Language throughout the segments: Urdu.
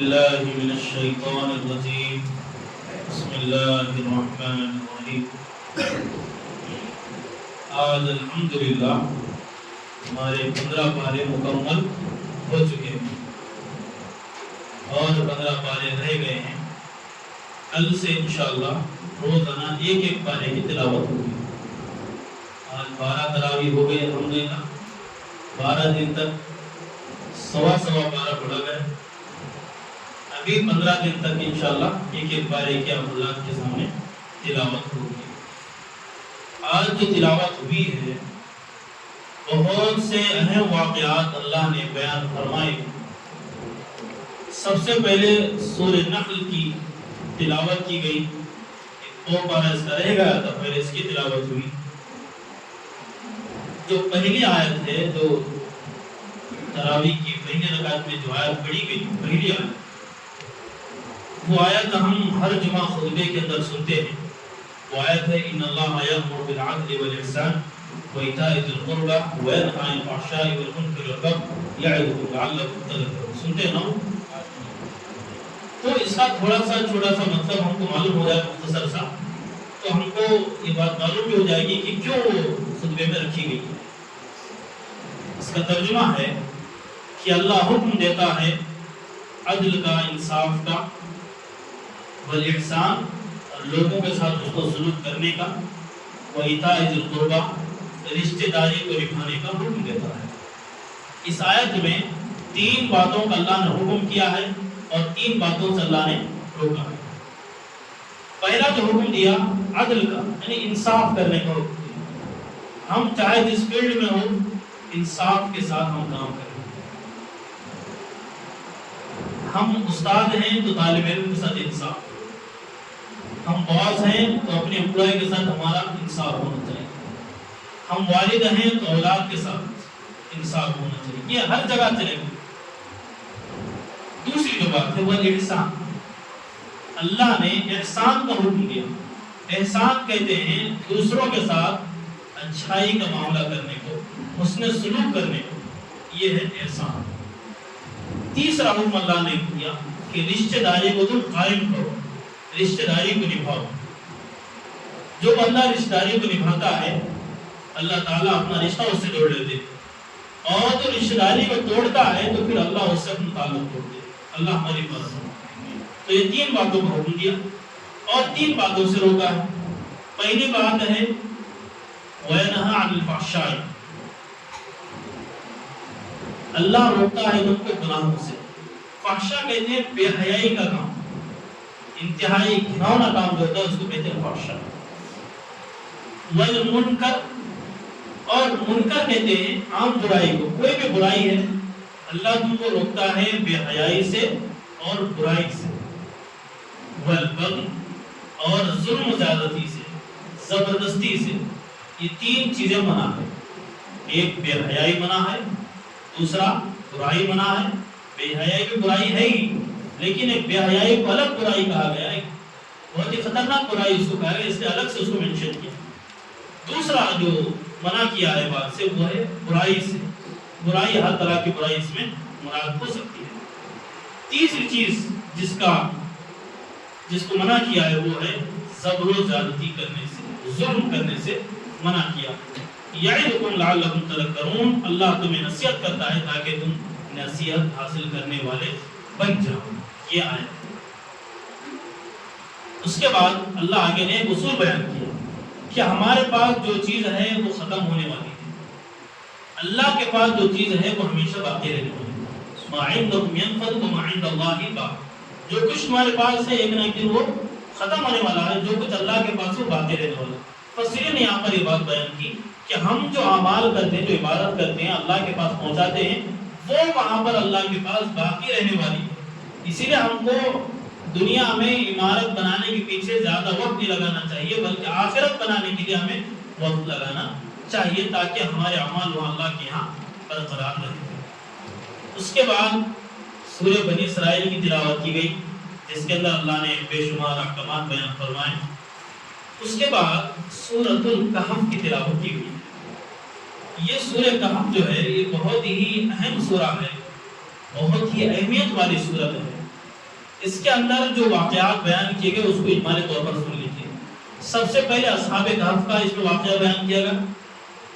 الله من الشيطان الرجيم بسم الله الرحمن الرحیم۔ آج الحمدللہ ہمارے 15 پارے مکمل ہو چکے ہیں اور 15 پارے رہ گئے ہیں۔ کل سے انشاءاللہ روزانہ ایک پارے کی تلاوت ہوگی۔ آج 12 تراویح ہو گئے الحمدللہ، 12 دن تک سوا پارہ پڑھا گیا۔ ابھی 15 دن تک انشاءاللہ ایک پارے کی آپ اللہ کے سامنے تلاوت ہوگی۔ آج جو تلاوت ہوئی ہے بہت سے اہم واقعات اللہ نے بیان فرمائے۔ سب سے پہلے سورہ نحل کی تلاوت کی گئی، 2 پارہ اس کا رہ گیا تھا، پہلے اس کی تلاوت ہوئی۔ جو پہلی آیت ہے، جو تراویح کی پہلی رکعت میں جو آیت پڑھی گئی، پہلی آیت، وہ آیت ہم ہر جمعہ خطبے کے اندر سنتے ہیں۔ وہ آیت ہے ان اللہ یأمر بالعدل والإحسان وإیتاء ذی القربى وینہی عن الفحشاء والمنکر والبغی یعظکم لعلکم تذکرون۔ سنتے ہیں نا؟ تو اس کا تھوڑا سا چھوٹا سا مطلب ہم کو معلوم ہو جائے، مختصر سا، تو ہم کو یہ بات معلوم بھی ہو جائے گی کہ کیوں خطبے میں رکھی گئی ہے۔ اس کا ترجمہ ہے کہ اللہ حکم دیتا ہے عدل کا، انصاف کا، والاحسان، اور لوگوں کے ساتھ اس کو سلوک کرنے کا، وایتاء ذی القربى، رشتہ داری کو نبھانے کا حکم دیتا ہے۔ اس آیت میں 3 باتوں کا اللہ نے حکم کیا ہے اور 3 باتوں سے اللہ نے روکا ہے۔ پہلا جو حکم دیا عدل کا، یعنی انصاف کرنے کا حکم دیا۔ ہم چاہے جس فیلڈ میں ہوں، انصاف کے ساتھ ہم کام کریں۔ ہم استاد ہیں تو طالب علم کے ساتھ انصاف، ہم باس ہیں تو اپنے امپلائی کے ساتھ ہمارا انصاف ہونا چاہیے، ہم والد ہیں تو اولاد کے ساتھ انصاف ہونا چاہیے۔ یہ ہر جگہ چلے گا۔ دوسری جو بات ہے وہ احسان۔ اللہ نے احسان کا حکم دیا۔ احسان کہتے ہیں دوسروں کے ساتھ اچھائی کا معاملہ کرنے کو، حسن سلوک کرنے کو، یہ ہے احسان۔ تیسرا حکم اللہ نے دیا کہ رشتہ داری کو تم قائم کرو، رشتہ داری کو نبھاؤ۔ جو بندہ رشتہ داری کو نبھاتا ہے اللہ تعالیٰ اپنا رشتہ اس سے جوڑ لیتے، اور جو رشتہ داری کو توڑتا ہے تو پھر اللہ اس سے اپنا تعلق توڑ دیتے۔ اللہ ہماری مدد کرے۔ تو یہ 3 باتوں کو حکم دیا اور 3 باتوں سے روکا ہے۔ پہلی بات ہے وَيَنْهَى عَنِ الْفَحْشَاءِ، اللہ روکتا ہے تم کو گناہوں سے۔ فحشا کہتے ہیں بے حیائی کا کام، انتہائی گھناؤنا کام جو ہوتا ہے اس کو کہتے ہیں فحشا۔ والمنکر، اور منکر کہتے ہیں عام برائی کو، کوئی بھی برائی ہے اللہ تم کو روکتا ہے بے حیائی سے اور برائی سے۔ والبغی، اور ظلم و زیادتی سے، زبردستی سے۔ یہ 3 چیزیں منع ہے۔ ایک بے حیائی منع ہے، دوسرا برائی منع ہے۔ بے حیائی کی برائی ہے ہی، لیکن ایک بے حیائی کو الگ برائی کہا گیا ہے، بہت ہی خطرناک برائی اس کو کہا گیا، اس نے الگ سے اس کو منشن کیا۔ دوسرا جو منع کیا ہے بات سے وہ ہے برائی سے۔ برائی ہر طرح کی برائی اس میں مراد ہو سکتی ہے۔ تیسری چیز جس کو منع کیا ہے وہ ہے زبر و زیادتی کرنے سے، ظلم کرنے سے منع کیا۔ یعظکم لعلکم تذکرون، اللہ تمہیں نصیحت کرتا ہے تاکہ تم نصیحت حاصل کرنے والے بن جاؤ۔ یہ آیت۔ اس کے بعد اللہ آگے نے ایک اصول بیان کیا کہ ہمارے پاس جو چیز ہے وہ ختم ہونے والی ہے، اللہ کے پاس جو چیز ہے وہ ہمیشہ باقی رہنے والی ہے۔ ما عندکم ينفد وما عند اللہ باق، جو کچھ تمہارے پاس ہے ایک نہ ایک دن وہ ختم ہونے والا ہے، جو کچھ اللہ کے پاس ہے وہ باقی رہنے والا ہے۔ فسرین نے یہاں پر یہ بات بیان کی کہ ہم جو اعمال کرتے ہیں، جو عبادت کرتے ہیں، اللہ کے پاس پہنچاتے ہیں، وہ وہاں پر اللہ کے پاس باقی رہنے والی ہے۔ اسی لیے ہم کو دنیا میں عمارت بنانے کے پیچھے زیادہ وقت نہیں لگانا چاہیے، بلکہ آخرت بنانے کے لیے ہمیں وقت لگانا چاہیے تاکہ ہمارے اعمال وہاں اللہ کے ہاں برقرار رہیں۔ اس کے بعد سورہ بنی اسرائیل کی تلاوت کی گئی، جس کے اندر اللہ نے بے شمار احکامات بیان فرمائے۔ اس کے بعد سورۃ الکہف کی تلاوت کی گئی۔ یہ سورہ کہف جو ہے یہ بہت ہی اہم سورہ ہے، بہت ہی اہمیت والی سورت ہے۔ اس کے اندر جو واقعات بیان کیے گئے اس کو اجمالی طور پر سن لیجیے۔ سب سے پہلے اصحاب کہف کا اس میں واقعہ بیان کیا گیا،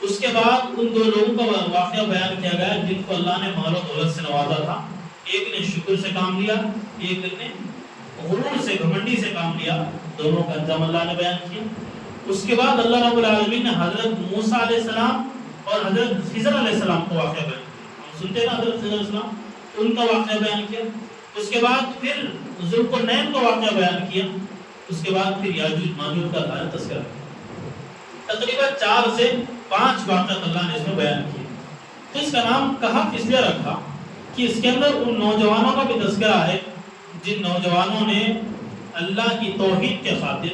اس کے بعد ان دو لوگوں کا واقعہ بیان کیا گیا جن کو اللہ نے مال و دولت سے نوازا تھا، ایک نے شکر سے کام لیا، ایک نے غرور سے گھمنڈی سے کام لیا، دونوں کا انجام اللہ نے بیان کیا۔ اس کے بعد اللہ رب العالمین نے حضرت موسیٰ علیہ السلام اور حضرت خضر علیہ السلام کو واقعہ بیان کیا، ہم سنتے ہیں نا حضرت خضر علیہ السلام، ان کا واقعہ بیان کیا۔ اس کے بعد پھر ذوالقرنین کا واقعہ بیان کیا، اس کے بعد پھر یاجوج ماجوج کا تذکرہ، تقریباً 4 سے 5 واقعات اللہ نے اس میں بیان کیے۔ تو اس کا نام کہف اس لیے رکھا کہ اس کے اندر ان نوجوانوں کا بھی تذکرہ ہے جن نوجوانوں نے اللہ کی توحید کے خاطر،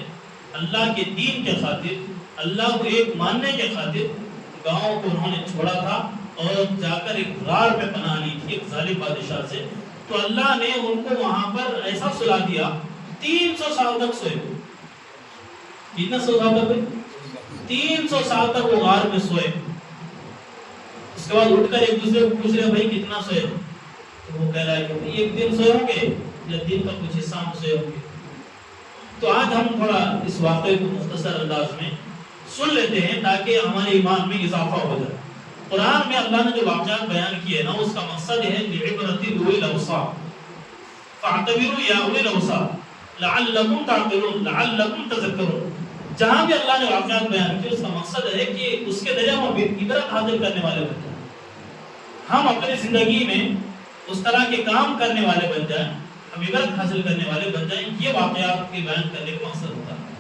اللہ کے دین کے خاطر، اللہ کو ایک ماننے کے خاطر گاؤں کو انہوں نے چھوڑا تھا اور جا کر ایک غار میں پناہ لی تھی ایک ظالم بادشاہ سے۔ تو اللہ نے ان کو وہاں پر ایسا سلا دیا 300 سال تک سوئے۔ کتنا 100 سال تک؟ 300 سال تک وہ غار میں سوئے۔ اس کے بعد اٹھ کر ایک دوسرے کو پوچھ رہے بھائی کتنا سوئے ہو؟ تو وہ کہہ رہا ہے کہ ایک دن سوئے ہوں گے یا دن کا کچھ حصہ ہم سوئے ہوں گے۔ تو آج ہم تھوڑا اس واقعے کو مختصر انداز میں سن لیتے ہیں تاکہ ہمارے ایمان میں اضافہ ہو جائے۔ قرآن میں اللہ نے جو واقعات بیان کیے نا اس کا مقصد ہے لعبرۃ اولي الابصار فاعتبروا یا اولی الابصار لعلکم تعقلون لعلکم تذکرون۔ جہاں بھی اللہ نے واقعات بیان کیے اس کا مقصد ہے کہ اس کے ذریعے ہم عبرت حاصل کرنے والے بن جائیں، ہم اپنی زندگی میں اس طرح کے کام کرنے والے بن جائیں، ہم عبرت حاصل کرنے والے بن جائیں۔ یہ واقعات کے بیان کرنے کا مقصد ہوتا ہے۔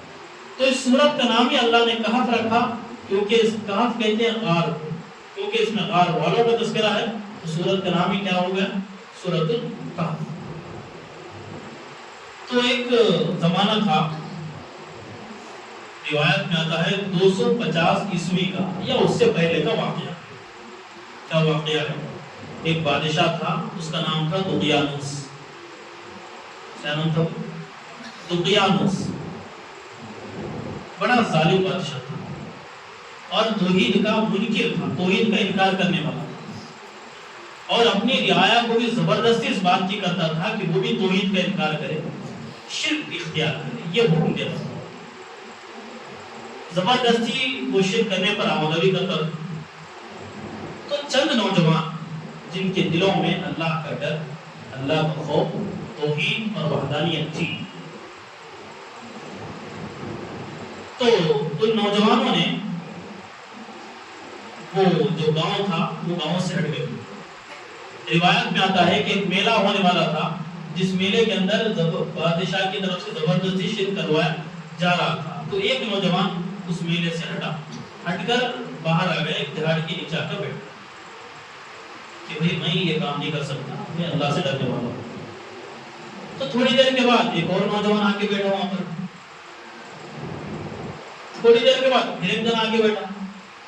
تو اس سورت کا نام ہی اللہ نے کہف رکھا کیونکہ اس کہف کہتے ہیں غار، کیونکہ اس میں غار والوں کا تذکرہ ہے، تو سورت کا نام ہی کیا ہو گیا؟ سورۃ الکہف۔ تو ایک زمانہ تھا، روایت میں آتا ہے 250 عیسوی کا یا اس سے پہلے کا واقعہ۔ کیا واقعہ ہے؟ ایک بادشاہ تھا، اس کا نام تھا دقیانوس۔ کیا نام تھا؟ دقیانوس۔ بڑا ظالم بادشاہ تھا اور توحید کا منکر تھا، توحید کا انکار کرنے والا تھا، اور اپنی رعایا کو بھی زبردستی اس بات کی کرتا تھا کہ وہ بھی توحید کا انکار کرے، شرک اختیار کرے، یہ حکم دیتا تھا۔ زبردستی وہ شرک کرنے پر آمادہ بھی کرتا تھا۔ تو چند نوجوان جن کے دلوں میں اللہ کا ڈر، اللہ کا خوف، توحید اور وحدانیت تھی، تو ان نوجوانوں نے وہ جو گاؤں تھا وہ گاؤں سے ہٹ گئے۔ روایت میں آتا ہے کہ ایک میلہ ہونے والا تھا جس میلے کے اندر بادشاہ کی طرف سے زبردستی شرک کروایا جا رہا تھا۔ تو ایک نوجوان اس میلے سے ہٹ کر باہر آ گیا، ایک جھاڑ کے نیچے آ کر بیٹھا کہ بھئی میں یہ کام نہیں کر سکتا، میں اللہ سے ڈرنے والا ہوں۔ تو تھوڑی دیر کے بعد ایک اور نوجوان آ کے بیٹھا وہاں پر، تھوڑی دیر کے بعد پھر ایک جن آگے بیٹھا،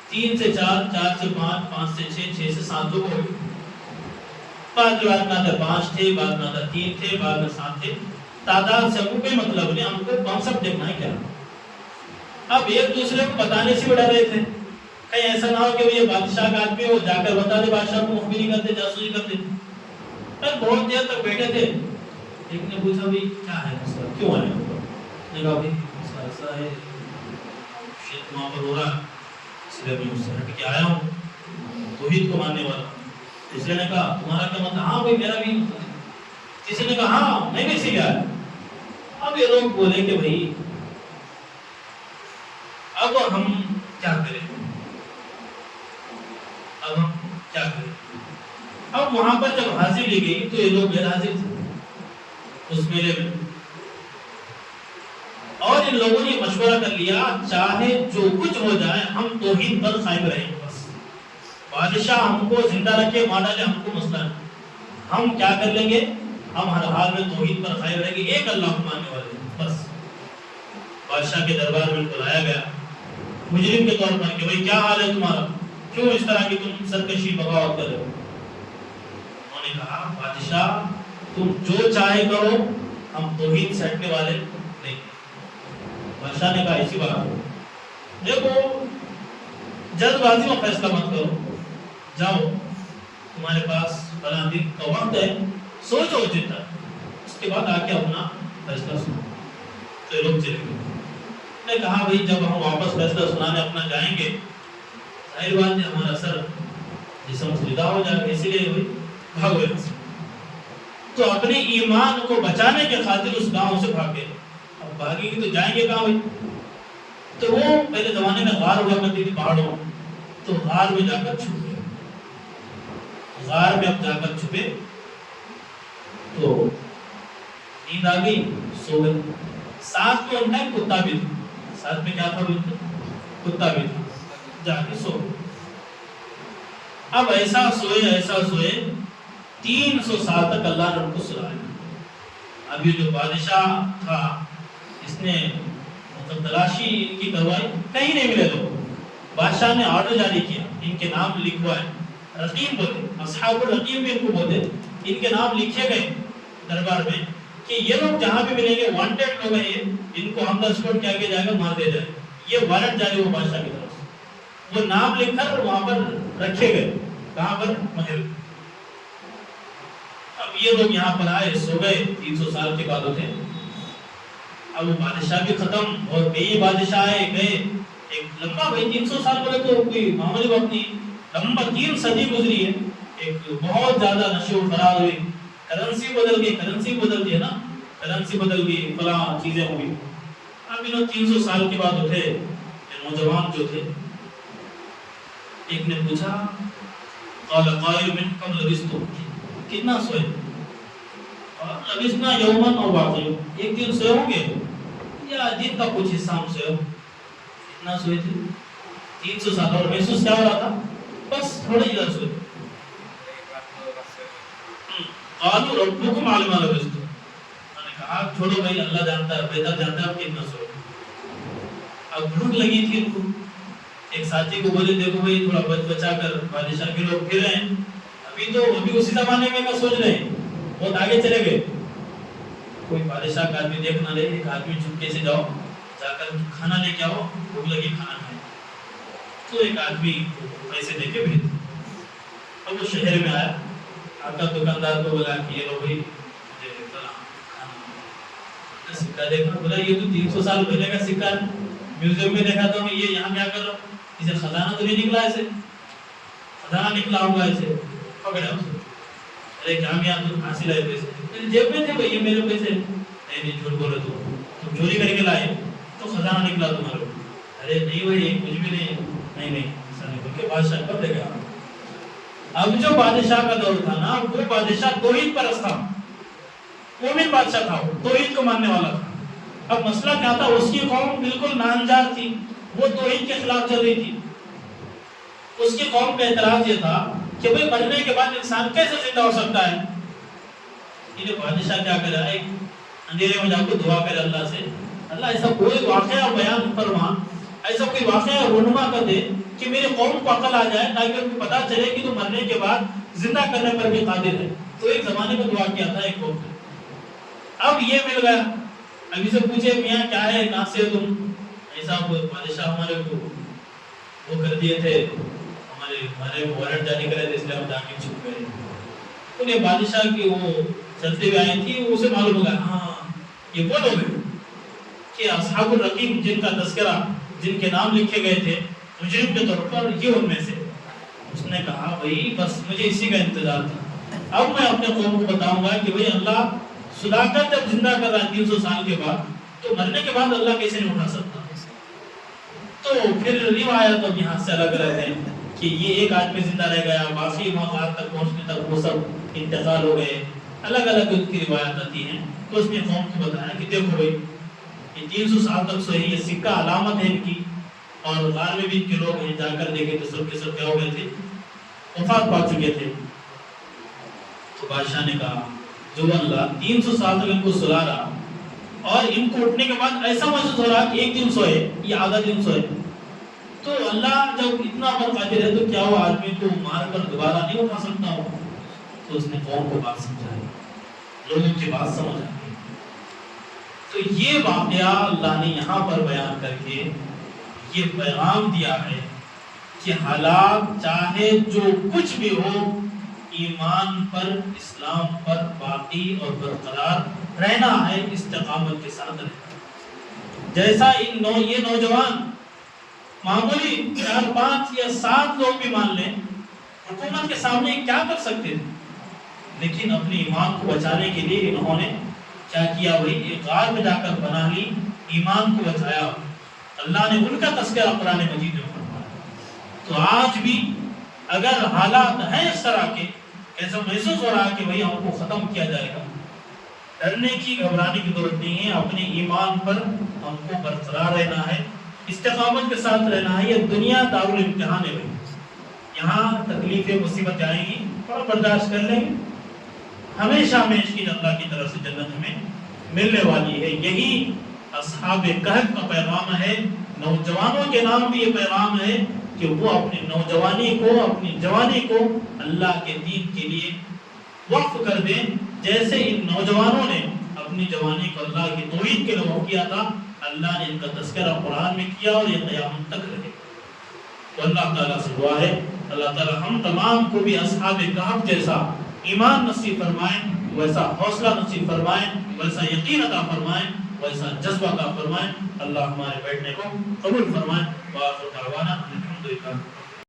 3 سے 4، 4 سے 5، 5 سے 6، 6 سے 7 لوگ ہوئے۔ بعد میں آتا 5 تھے، بعد میں آتا 3 تھے، بعد میں 7 تھے۔ تعداد سے ہم کو کوئی مطلب نہیں، ہم کو کانسیپٹ دیکھنا ہے کیا۔ اب ایک دوسرے کو بتانے سے بھی ڈر رہے تھے، کہیں ایسا نہ ہو کہ یہ بادشاہ کا آدمی ہو، جا کر بتا دے بادشاہ کو، مخبری کرتے، جاسوسی کرتے۔ بہت دیر تک بیٹھے تھے، ایک نے پوچھا بھی کیا ہے مسئلہ، کیوں آئے ہو؟ نے کہا بھی ایسا ہے، شرک وہاں پر ہو رہا ہے، اس لیے میں اس سے ہٹ کے آیا ہوں، توحید کو ماننے والا۔ دوسرے نے کہا تمہارا کیا مطلب؟ ہاں بھائی میرا بھی۔ کسی نے کہا ہاں میں بھی اسی لیے آیا۔ اب یہ لوگ بولے کہ بھائی اب ہم کیا کریں، اب ہم کیا کریں۔ اب وہاں پر جب حاضری لی گئی تو یہ لوگ غیر حاضر تھے اس میلے میں، اور ان لوگوں نے مشورہ کر لیا چاہے جو کچھ ہو جائے ہم توحید پر قائم رہیں گے، بس بادشاہ ہم کو زندہ رکھے مار ڈالے ہم کو مسئلہ نہیں، ہم کیا کر لیں گے، ہم ہر حال میں توحید پر قائم رہیں گے، ایک اللہ کو ماننے والے ہیں بس۔ بادشاہ کے دربار میں ان کو لایا گیا مجرم کے طور پر کہ بھئی کیا حال ہے تمہارا، کیوں اس طرح کی تم سرکشی بغاوت کر رہے ہو؟ انہوں نے کہا بادشاہ تم جو چاہے کرو، ہم توحید سے ہٹنے والے نہیں۔ بادشاہ نے کہا اسی بات دیکھو، جلد بازی میں فیصلہ مت کرو، جاؤ تمہارے پاس فلاں دن کا وقت ہے، سوچو جتنا کے بعد آ کے اپنا فیصلہ سنا. تو یہ لوگ چلے گئے. نے کہا بھائی جب ہم واپس فیصلہ سنانے اپنا جائیں گے ظاہر بات ہے ہمارا سر جسم سے جدا ہو جائے گا, اسی لیے بھائی بھاگو یہاں سے. تو اپنے ایمان کو بچانے کے خاطر اس گاؤں سے بھاگے. اب بھاگیں گے تو جائیں گے کہاں بھائی؟ تو وہ پہلے زمانے میں غار ہوا کرتی تھی پہاڑوں, تو غار میں جا کر چھپ گئے. غار میں اب جا کر چھپے تو نیند آ گئی, سو گئے. ساتھ میں ان کا کتا بھی تھا. ساتھ میں کیا تھا بھی تھا؟ کتا بھی تھا. جا کے سو. اب ایسا سوئے 300 سال تک اللہ نے ان کو سلایا. اب یہ جو بادشاہ تھا اس نے مطلب تلاشی ان کی کروائی, کہیں نہیں ملے. لوگ بادشاہ نے آرڈر جاری کیا ان کے نام لکھوائے. رقیم بولے, اصحاب الرقیم بھی ان کو بولے. ان کے نام لکھے گئے دربار میں کہ یہ لوگ جہاں بھی ملیں گے وانٹیڈ لوگ ہیں, ان کو آن دا اسپاٹ کیا کیا جائے گا, مار دیا جائے. یہ وارنٹ جاری ہوا بادشاہ کی طرف سے. وہ نام لکھ کر وہاں پر رکھے گئے. کہاں پر؟ محل. اب یہ لوگ یہاں پر آئے, سو گئے. 300 سال کے بعد اٹھے. اب وہ بادشاہ بھی ختم اور کئی بادشاہ آئے گئے. ایک لمبا بھائی 300 سال بولے تو کوئی معمولی بات نہیں, لمبا 3 صدی گزری ہے. ایک بہت زیادہ نشو و فراز ہوئی, کرنسی بدل گئی. کرنسی بدل گئی نا, کرنسی بدل گئی, فلاں چیزیں ہوئی. اب انہوں 300 سال کے بعد اٹھے. نوجوان جو تھے ایک نے پوچھا قال قائل من کم لبثتم, کتنا سوئے؟ لبثنا یوما او باقی, ایک دن سوئے ہوں گے یا دن کا کچھ حصہ ہم سوئے. کتنا سوئے تھے؟ 300 سال. اور محسوس کیا ہو رہا تھا؟ بس تھوڑے ہی دیر سوئے. قالوا ربكم علم ما لبثتم, میں نے کہا چھوڑو بھائی اللہ جانتا ہے, بہتر جانتا ہے آپ کتنا سوئے. اب بھوک لگی تھی ان کو. ایک ساتھی کو بولے دیکھو بھائی تھوڑا بچا کر, بادشاہ کے لوگ پھر رہے ہیں, ابھی اسی زمانے میں کا سوچ رہے ہیں, بہت آگے چلے گئے. کوئی بادشاہ کا آدمی دیکھ نہ لے, ایک آدمی چپکے سے جاؤ, جا کر کھانا لے کے آؤ, بھوک لگی کھانا کھائیں. تو ایک آدمی پیسے دے کے بھیج. اب وہ شہر میں آیا, آ کر دکاندار کو بولا کہ یہ لو بھائی مجھے کھانا. سکہ دیکھا, بولا یہ تو 300 سال پہلے کا سکہ ہے, میوزیم میں دیکھا تو میں یہ یہاں کیا کر رہا ہوں, اسے خزانہ تو نہیں نکلا, ایسے خزانہ نکلا ہوگا ایسے. پکڑا اسے, ارے کیا میاں تم حاصل ہے پیسے؟ میری جیب میں تھے بھائی, یہ میرے پیسے. نہیں جھوٹ بولے, تم چوری کر کے لائے تو خزانہ نکلا تمہارے. ارے نہیں بھائی یہ کچھ بھی نہیں. ایسا نہیں بول کے بادشاہ کب دے گا. اب جو بادشاہ کا دور تھا نا, وہ بادشاہ توحید پرست تھا, مومن بادشاہ تھا, توحید کو ماننے والا تھا. اب مسئلہ کیا تھا, اس کی قوم بالکل نانجار تھی, وہ توحید کے خلاف چل رہی تھی. اس کی قوم کا اعتراض یہ تھا کہ بھئی مرنے کے بعد انسان کیسے زندہ ہو سکتا ہے. یہ بادشاہ کیا کرے, ایک اندھیرے میں جا کے دعا کرے اللہ سے, اللہ ایسا کوئی واقعہ بیان فرما, ایسا کوئی واقعہ رونما کر دے کہ میرے قوم کو عقل آ جائے, تاکہ ان کو پتا چلے کہ تو مرنے کے بعد زندہ کرنے پر بھی قادر ہے. تو ایک زمانے میں دعا کیا تھا ایک قوم نے. اب یہ مل گیا. ابھی سے پوچھے میاں کیا ہے, کہاں سے تم؟ ایسا بادشاہ ہمارے کو وہ کر دیے تھے, ہمارے وارنٹ جاری کرے تھے, اس لیے ہم جا کے چھپ گئے. انہیں بادشاہ کی وہ چلتے ہوئے آئی تھی, اسے معلوم ہوگا ہاں یہ وہ لوگ ہیں کہ اصحاب الرقیم جن کا تذکرہ, جن کے نام لکھے گئے تھے مجرم کے طور پر, یہ ان میں سے. اس نے کہا بھائی بس مجھے اسی کا انتظار تھا, اب میں اپنے قوم کو بتاؤں گا کہ بھئی اللہ سلا کر جب زندہ کر رہا ہے 300 سال کے بعد, تو مرنے کے بعد اللہ کیسے نہیں اٹھا سکتا. تو پھر روایت اب یہاں سے الگ رہتے ہیں کہ یہ ایک آدمی زندہ رہ گیا, باقی مقامات تک پہنچنے تک وہ سب انتقال ہو گئے. الگ الگ ان کی روایت آتی ہیں. تو اس نے قوم کو بتایا کہ دیکھو بھائی یہ 300 سال تک سوئی, یہ سکہ علامت ہے ان کی, اور غار میں بھی ان کے لوگ ہیں, جا کر دیکھے تو سب کے سب کیا ہو گئے تھے, وفات پا چکے تھے. تو بادشاہ نے کہا جو اللہ 300 سال تک ان کو سلا رہا, اور ان کو اٹھنے کے بعد ایسا محسوس ہو رہا کہ ایک دن سوئے یا آدھا دن سوئے, تو اللہ جب اتنا پر قادر ہے تو کیا وہ آدمی کو مار کر دوبارہ نہیں اٹھا سکتا ہو. تو اس نے قوم کو بات سمجھائی, لوگوں کی بات سمجھ آئی. تو یہ واقعہ اللہ نے یہاں پر بیان کر کے یہ پیغام دیا ہے کہ حالات چاہے جو کچھ بھی ہو, ایمان پر, اسلام پر باقی اور برقرار رہنا ہے استقامت کے ساتھ رہنا۔ جیسا یہ نوجوان معمولی 4 5 یا 7 لوگ بھی مان لیں حکومت کے سامنے کیا کر سکتے تھے، لیکن اپنے ایمان کو بچانے کے لیے انہوں نے کیا کیا، وہی ایک غار میں جا کر پناہ لی، ایمان کو بچایا۔ اللہ نے ان کا تذکرہ قرآن مجید میں فرمایا۔ تو آج بھی اگر حالات ہیں اس طرح کے، ایسا محسوس ہو رہا کہ وہی ہم کو ختم کیا جائے گا، ڈرنے کی گھبرانے کی ضرورت نہیں ہے، اپنے ایمان پر ہم کو برقرار رہنا ہے، استقامت کے ساتھ رہنا ہے۔ یہ دنیا دارالامتحان ہے، یہاں تکلیفیں مصیبت آئیں گی، تھوڑا برداشت کر لیں گے، ہمیشہ ہمیشہ کی اللہ کی طرف سے جنت ہمیں ملنے والی ہے۔ یہی اصحاب کہف کا پیغام ہے، نوجوانوں کے نام بھی یہ پیغام ہے کہ وہ اپنی نوجوانی کو، اپنی جوانی کو اللہ کے دین کے لیے وقف کر دیں، جیسے ان نوجوانوں نے اپنی جوانی کو اللہ کی توحید کے لیے وقف کیا تھا۔ اللہ نے ان کا تذکرہ قرآن میں کیا اور یہ قیامت تک رہے۔ تو اللہ تعالیٰ سے دعا ہے اللہ تعالیٰ ہم تمام کو بھی اصحاب کہف جیسا ایمان نصیب فرمائیں، ویسا حوصلہ نصیب فرمائیں، ویسا یقین عطا فرمائیں، ویسا جذبہ عطا فرمائیں۔ اللہ ہمارے بیٹھنے کو قبول فرمائیں۔ وآخر دعوانا الحمدللہ۔